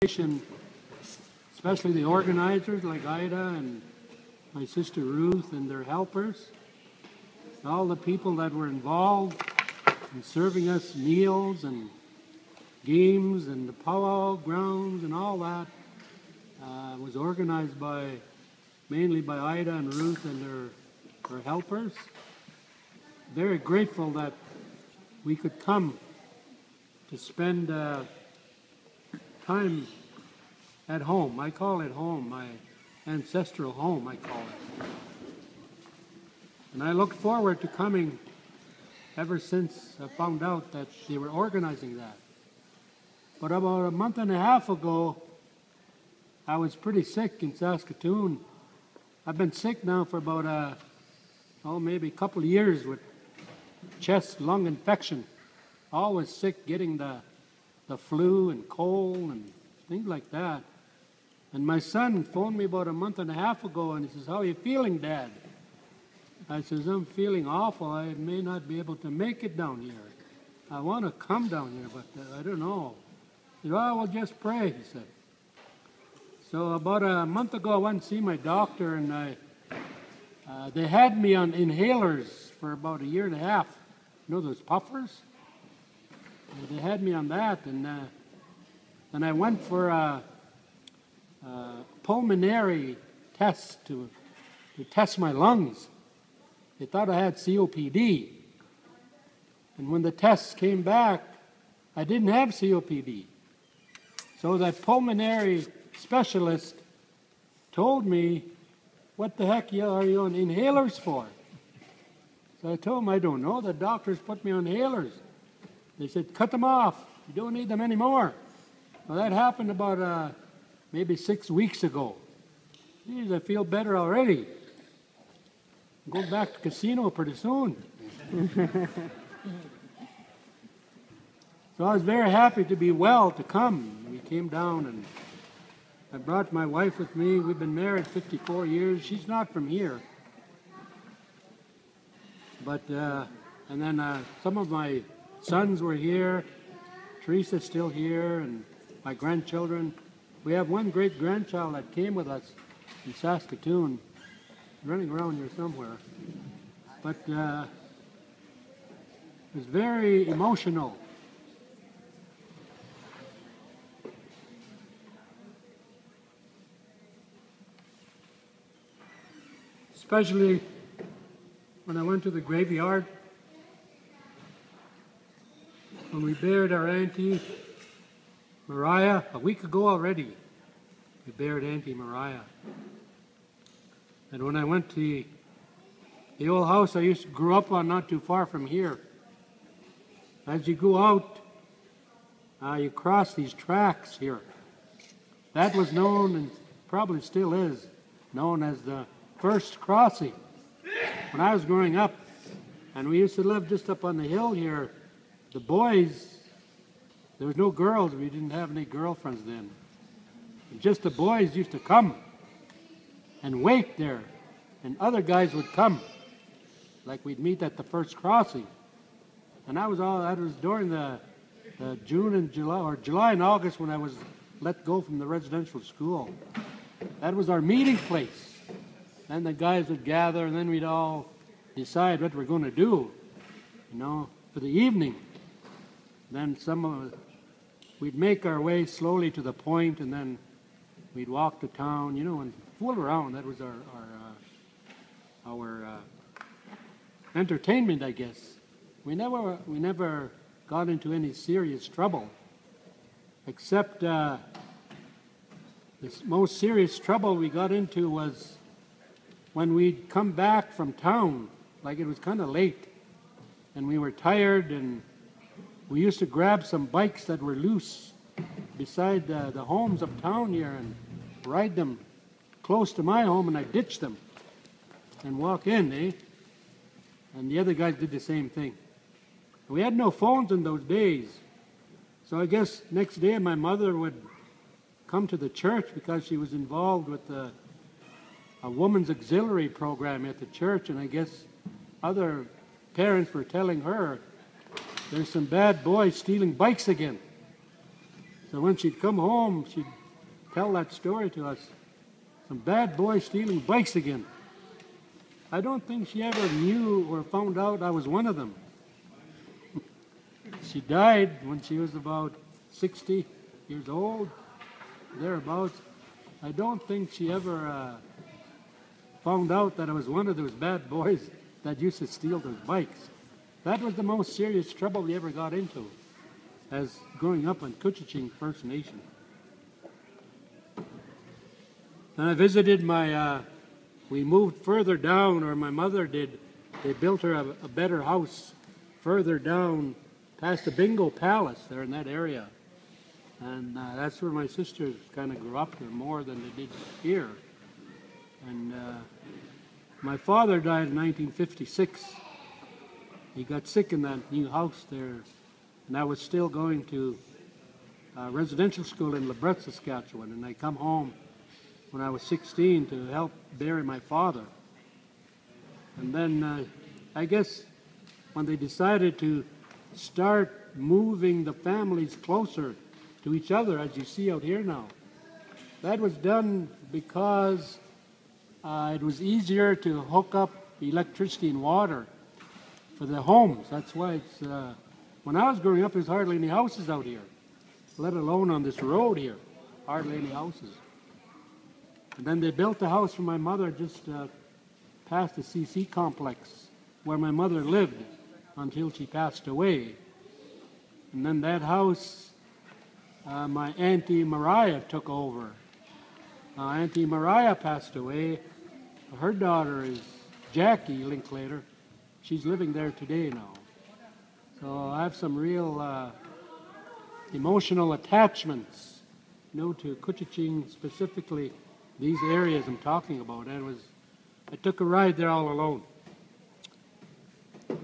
especially the organizers like Ida and my sister Ruth and their helpers, all the people that were involved in serving us meals and games and the powwow grounds and all that was organized mainly by Ida and Ruth and their helpers. Very grateful that we could come to spend time at home. I call it home, my ancestral home, I call it. And I look forward to coming ever since I found out that they were organizing that. But about a month and a half ago, I was pretty sick in Saskatoon. I've been sick now for about maybe a couple of years with chest, lung infection. Always sick, getting the flu and cold and things like that. And my son phoned me about a month and a half ago and he says, "How are you feeling, Dad?" I says, "I'm feeling awful. I may not be able to make it down here. I want to come down here, but I don't know." He said, "Oh, well, just pray," he said. So about a month ago, I went to see my doctor, and they had me on inhalers for about a year and a half. You know those puffers? They had me on that, and I went for a pulmonary test to test my lungs. They thought I had COPD. And when the tests came back, I didn't have COPD. So that pulmonary specialist told me, "What the heck are you on inhalers for?" So I told him, "I don't know. The doctors put me on inhalers." They said, "Cut them off. You don't need them anymore." Well, that happened about maybe 6 weeks ago. Geez, I feel better already. I'm going back to the casino pretty soon. So I was very happy to be well to come. We came down and I brought my wife with me. We've been married 54 years. She's not from here. But, and then some of my sons were here. Teresa's still here, and my grandchildren. We have one great grandchild that came with us in Saskatoon, running around here somewhere. But it was very emotional. Especially when I went to the graveyard, when we buried our Auntie Mariah a week ago already. We buried Auntie Mariah. And when I went to the old house I grew up on not too far from here, as you go out, you cross these tracks here. That was known, and probably still is, known as the first crossing. When I was growing up, and we used to live just up on the hill here, the boys, there was no girls, we didn't have any girlfriends then. Just the boys used to come and wait there, and other guys would come, like we'd meet at the first crossing. And that was during the June and July, or July and August, when I was let go from the residential school. That was our meeting place. Then the guys would gather, and then we'd all decide what we're going to do, for the evening. Then we'd make our way slowly to the point, and then we'd walk to town, and fool around. That was our entertainment, I guess. We never got into any serious trouble, except the most serious trouble we got into was when we'd come back from town, like it was kind of late, and we were tired, and we used to grab some bikes that were loose beside the homes of town here and ride them close to my home, and I'd ditch them and walk in, And the other guys did the same thing. We had no phones in those days, so I guess next day my mother would come to the church because she was involved with a woman's auxiliary program at the church, and I guess other parents were telling her, "There's some bad boys stealing bikes again." So when she'd come home, she'd tell that story to us. Some bad boys stealing bikes again. I don't think she ever knew or found out I was one of them. She died when she was about 60 years old, thereabouts. I don't think she ever found out that I was one of those bad boys that used to steal those bikes. That was the most serious trouble we ever got into as growing up on Couchiching First Nation. And I visited we moved further down, or my mother did. They built her a better house further down past the Bingo Palace there in that area. And that's where my sisters kind of grew up there more than they did here. And my father died in 1956. He got sick in that new house there. And I was still going to residential school in LeBret, Saskatchewan. And I come home when I was 16 to help bury my father. And then I guess when they decided to start moving the families closer to each other, as you see out here now, that was done because it was easier to hook up electricity and water for the homes. That's why it's, when I was growing up, there's hardly any houses out here, let alone on this road here, hardly any houses. And then they built a house for my mother just past the CC complex where my mother lived until she passed away. And then that house, my Auntie Mariah took over. Auntie Mariah passed away. Her daughter is Jackie Linklater. She's living there today now. So I have some real emotional attachments, to Couchiching, specifically these areas I'm talking about. I took a ride there all alone.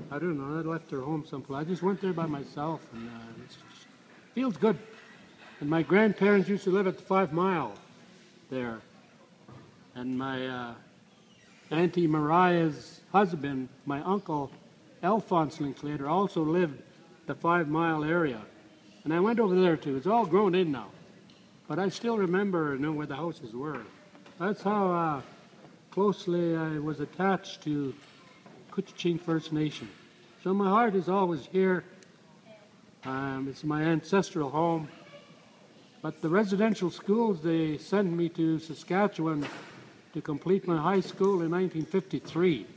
I don't know, I left her home someplace. I just went there by myself, and it feels good. And my grandparents used to live at the 5 Mile there. And my Auntie Mariah's husband, my uncle Alphonse Linklater, also lived the 5 Mile area. And I went over there too. It's all grown in now. But I still remember where the houses were. That's how closely I was attached to Couchiching First Nation. So my heart is always here. It's my ancestral home. But the residential schools, they sent me to Saskatchewan to complete my high school in 1953.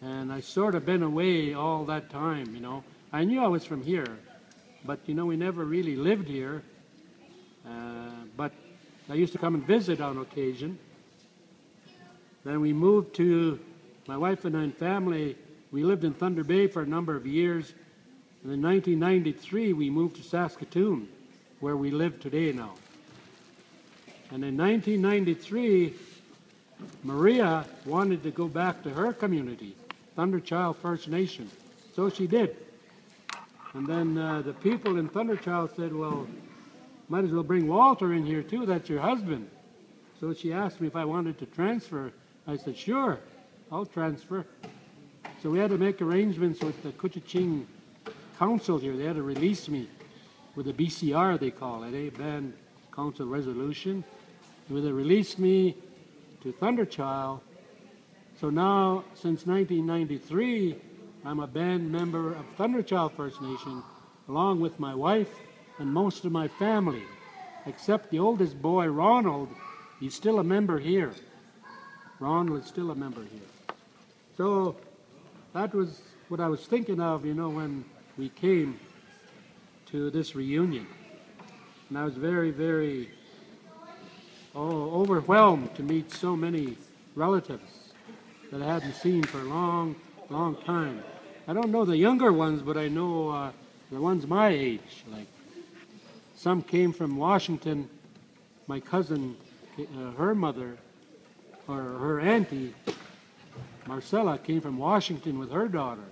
And I sort of been away all that time, I knew I was from here, but, we never really lived here. But I used to come and visit on occasion. Then we moved my wife and I and family, we lived in Thunder Bay for a number of years. And in 1993, we moved to Saskatoon, where we live today now. And in 1993, Maria wanted to go back to her community, Thunderchild First Nation. So she did. And then the people in Thunderchild said, well, might as well bring Walter in here too, that's your husband. So she asked me if I wanted to transfer. I said, sure, I'll transfer. So we had to make arrangements with the Couchiching Council here. They had to release me with a BCR, they call it, Band Council Resolution. And they released me to Thunderchild. So now, since 1993, I'm a band member of Thunderchild First Nation, along with my wife and most of my family, except the oldest boy, Ronald. He's still a member here. Ronald is still a member here. So that was what I was thinking of, when we came to this reunion. And I was very, very overwhelmed to meet so many relatives that I hadn't seen for a long, long time. I don't know the younger ones, but I know the ones my age. Like some came from Washington. My cousin, her mother, or her auntie, Marcella, came from Washington with her daughter.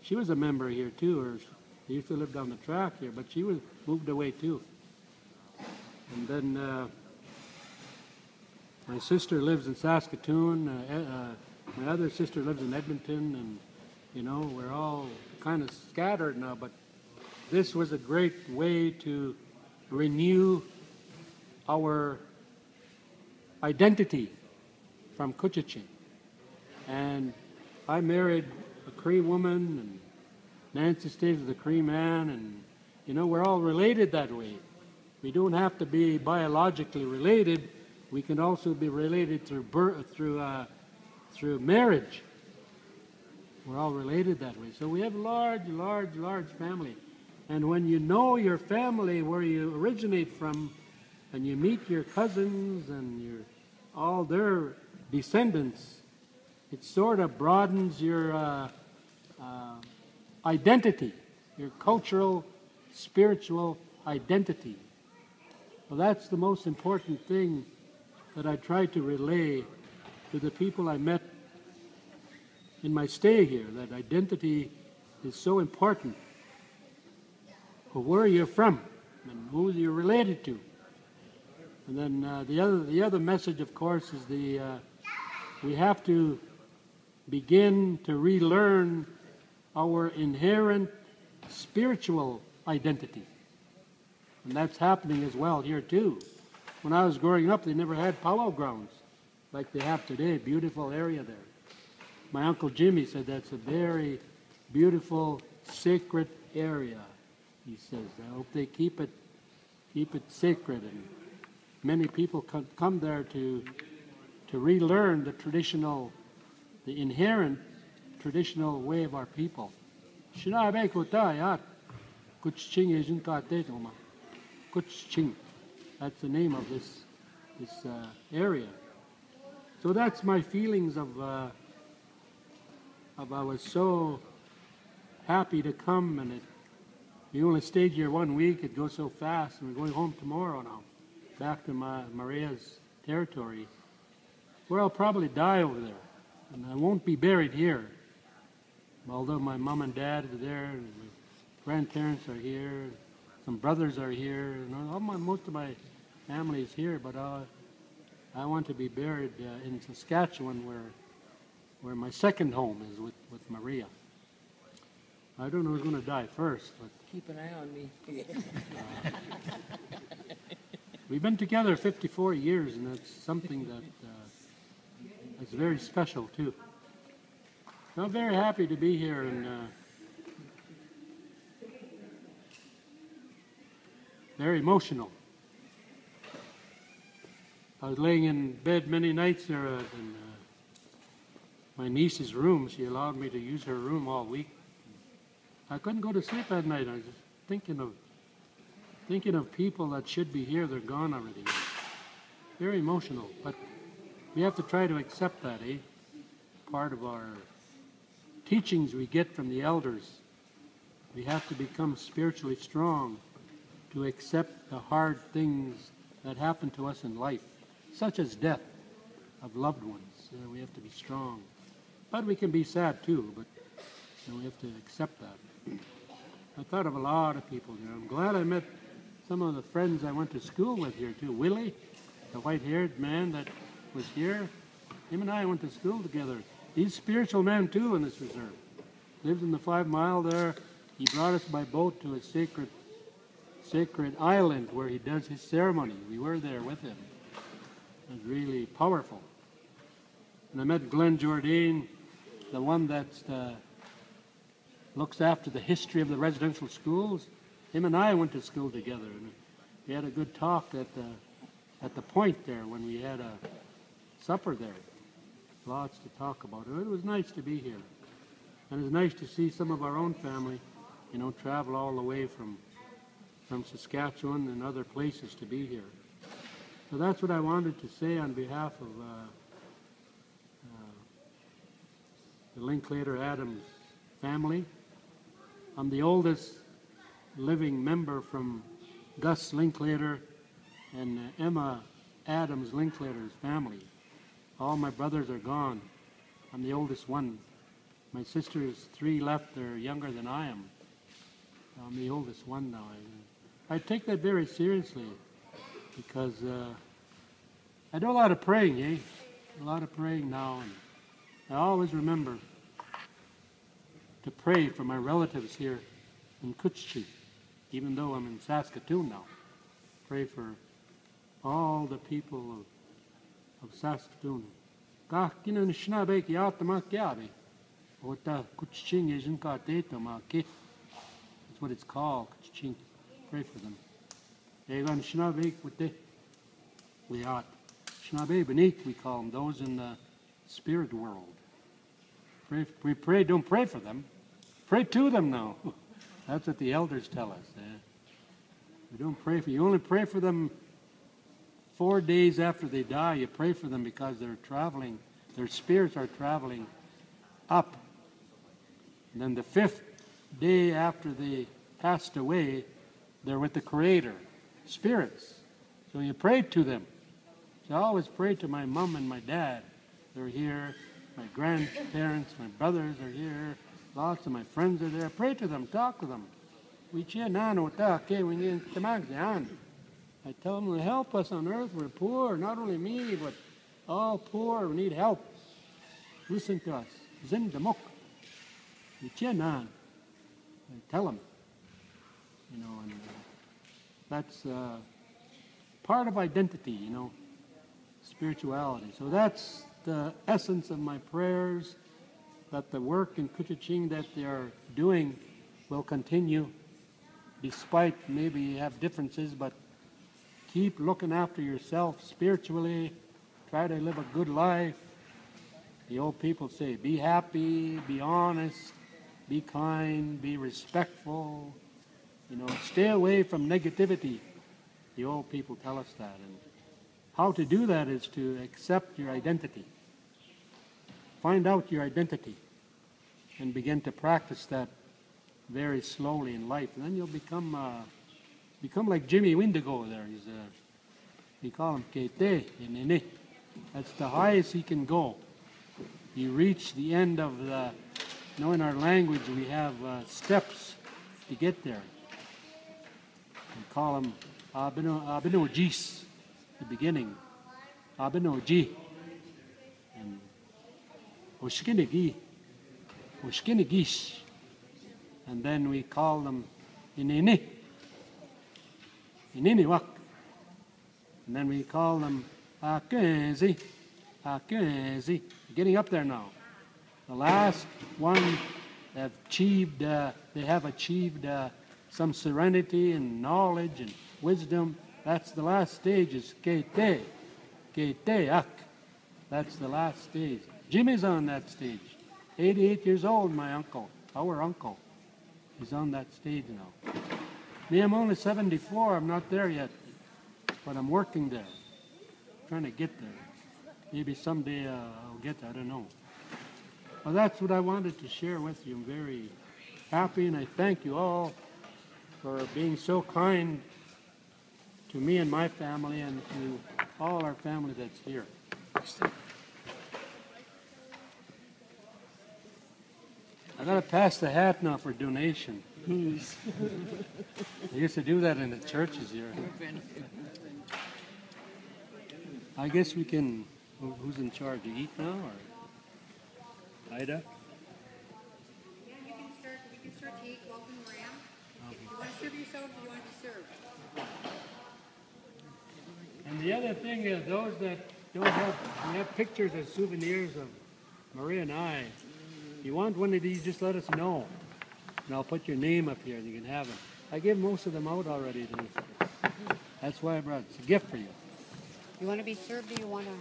She was a member here too, or they used to live down the track here, but she was moved away too. And then my sister lives in Saskatoon. My other sister lives in Edmonton, and we're all kind of scattered now. But this was a great way to renew our identity from Kuchiching. And I married a Cree woman, and Nancy stays with a Cree man, and we're all related that way. We don't have to be biologically related. We can also be related through birth, through marriage. We're all related that way. So we have a large family. And when you know your family, where you originate from, and you meet your cousins and all their descendants, it sort of broadens your identity, your cultural, spiritual identity. Well, that's the most important thing that I try to relay to the people I met in my stay here, that identity is so important. Well, where you're from and who you're related to. And then the other message, of course, is we have to begin to relearn our inherent spiritual identity. And that's happening as well here too. When I was growing up, they never had powwow grounds like they have today. Beautiful area there. My Uncle Jimmy said that's a very beautiful, sacred area. He says, I hope they keep it sacred. And many people come there to relearn the inherent traditional way of our people. That's the name of this area. So that's my feelings of I was so happy to come, and we only stayed here 1 week. It goes so fast, and we're going home tomorrow now, back to Maria's territory, where I'll probably die over there, and I won't be buried here. Although my mom and dad are there, and my grandparents are here, some brothers are here, and most of my family is here, but I want to be buried in Saskatchewan, where my second home is with Maria. I don't know who's going to die first, but keep an eye on me. We've been together 54 years, and that's something that's very special too. I'm very happy to be here, and very emotional. I was laying in bed many nights there in my niece's room. She allowed me to use her room all week. I couldn't go to sleep at night. I was just thinking of people that should be here. They're gone already. Very emotional, but we have to try to accept that, eh? Part of our teachings we get from the elders. We have to become spiritually strong to accept the hard things that happen to us in life, such as death of loved ones. We have to be strong. But we can be sad too, but we have to accept that. I thought of a lot of people here. I'm glad I met some of the friends I went to school with here too. Willie, the white-haired man that was here, him and I went to school together. He's a spiritual man too in this reserve. Lives in the 5 Mile there. He brought us by boat to a sacred island where he does his ceremony. We were there with him. It was really powerful. And I met Glenn Jourdain, the one that looks after the history of the residential schools. Him and I went to school together, and we had a good talk at the point there when we had a supper there. Lots to talk about. It was nice to be here. And it was nice to see some of our own family, travel all the way from Saskatchewan and other places to be here. So that's what I wanted to say on behalf of the Linklater Adams family. I'm the oldest living member from Gus Linklater and Emma Adams Linklater's family. All my brothers are gone. I'm the oldest one. My sisters, 3 left. They're younger than I am. I'm the oldest one now. I take that very seriously because I do a lot of praying, A lot of praying now. And I always remember to pray for my relatives here in Kuchiching, even though I'm in Saskatoon now. Pray for all the people of Saskatoon. That's what it's called. Pray for them. We call them, those in the spirit world. Don't pray for them. Pray to them now. That's what the elders tell us. We don't pray for you. Only pray for them 4 days after they die. You pray for them because they're traveling. Their spirits are traveling up. And then the 5th day after they passed away, they're with the Creator, spirits. So you pray to them. So I always pray to my mom and my dad. They're here. My grandparents, my brothers are here. Lots of my friends are there. Pray to them. Talk to them. I tell them to help us on earth. We're poor. Not only me, but all poor. We need help. Listen to us. Zindamok. I tell them. You know, and that's part of identity, you know, spirituality. So that's the essence of my prayers, that the work in Kuchaching that they are doing will continue, despite maybe you have differences, but keep looking after yourself spiritually. Try to live a good life. The old people say, be happy, be honest, be kind, be respectful. You know, stay away from negativity. The old people tell us that. And how to do that is to accept your identity. Find out your identity and begin to practice that very slowly in life. And then you'll become like Jimmy Windigo there. We call him Kete. That's the highest he can go. You reach the end of the, you know, in our language we have steps to get there. We call them Abinojis, the beginning. Abinoji. And Oshkinigi. Oshkinigish. And then we call them Inini. Ininiwak. And then we call them Akezi. Akezi. Getting up there now. The last one have achieved, they have achieved some serenity and knowledge and wisdom. That's the last stage, is Kete. Keteak. That's the last stage. Jimmy's on that stage. 88 years old, my uncle, our uncle. He's on that stage now. Me, I'm only 74. I'm not there yet. But I'm working there. Trying to get there. Maybe someday I'll get there. I don't know. Well, that's what I wanted to share with you. I'm very happy, and I thank you all for being so kind to me and my family and to all our family that's here. I gotta pass the hat now for donation. I used to do that in the churches here. I guess we can. Who's in charge? You eat now, or Ida? Yeah, you can start to eat. Welcome, Ram. If you want to serve yourself, you want to be served. And the other thing is, those that don't have, we have pictures as souvenirs of Maria and I. If you want one of these, just let us know. And I'll put your name up here and you can have them. I gave most of them out already. That's why I brought it. It's a gift for you. You want to be served, or you want to?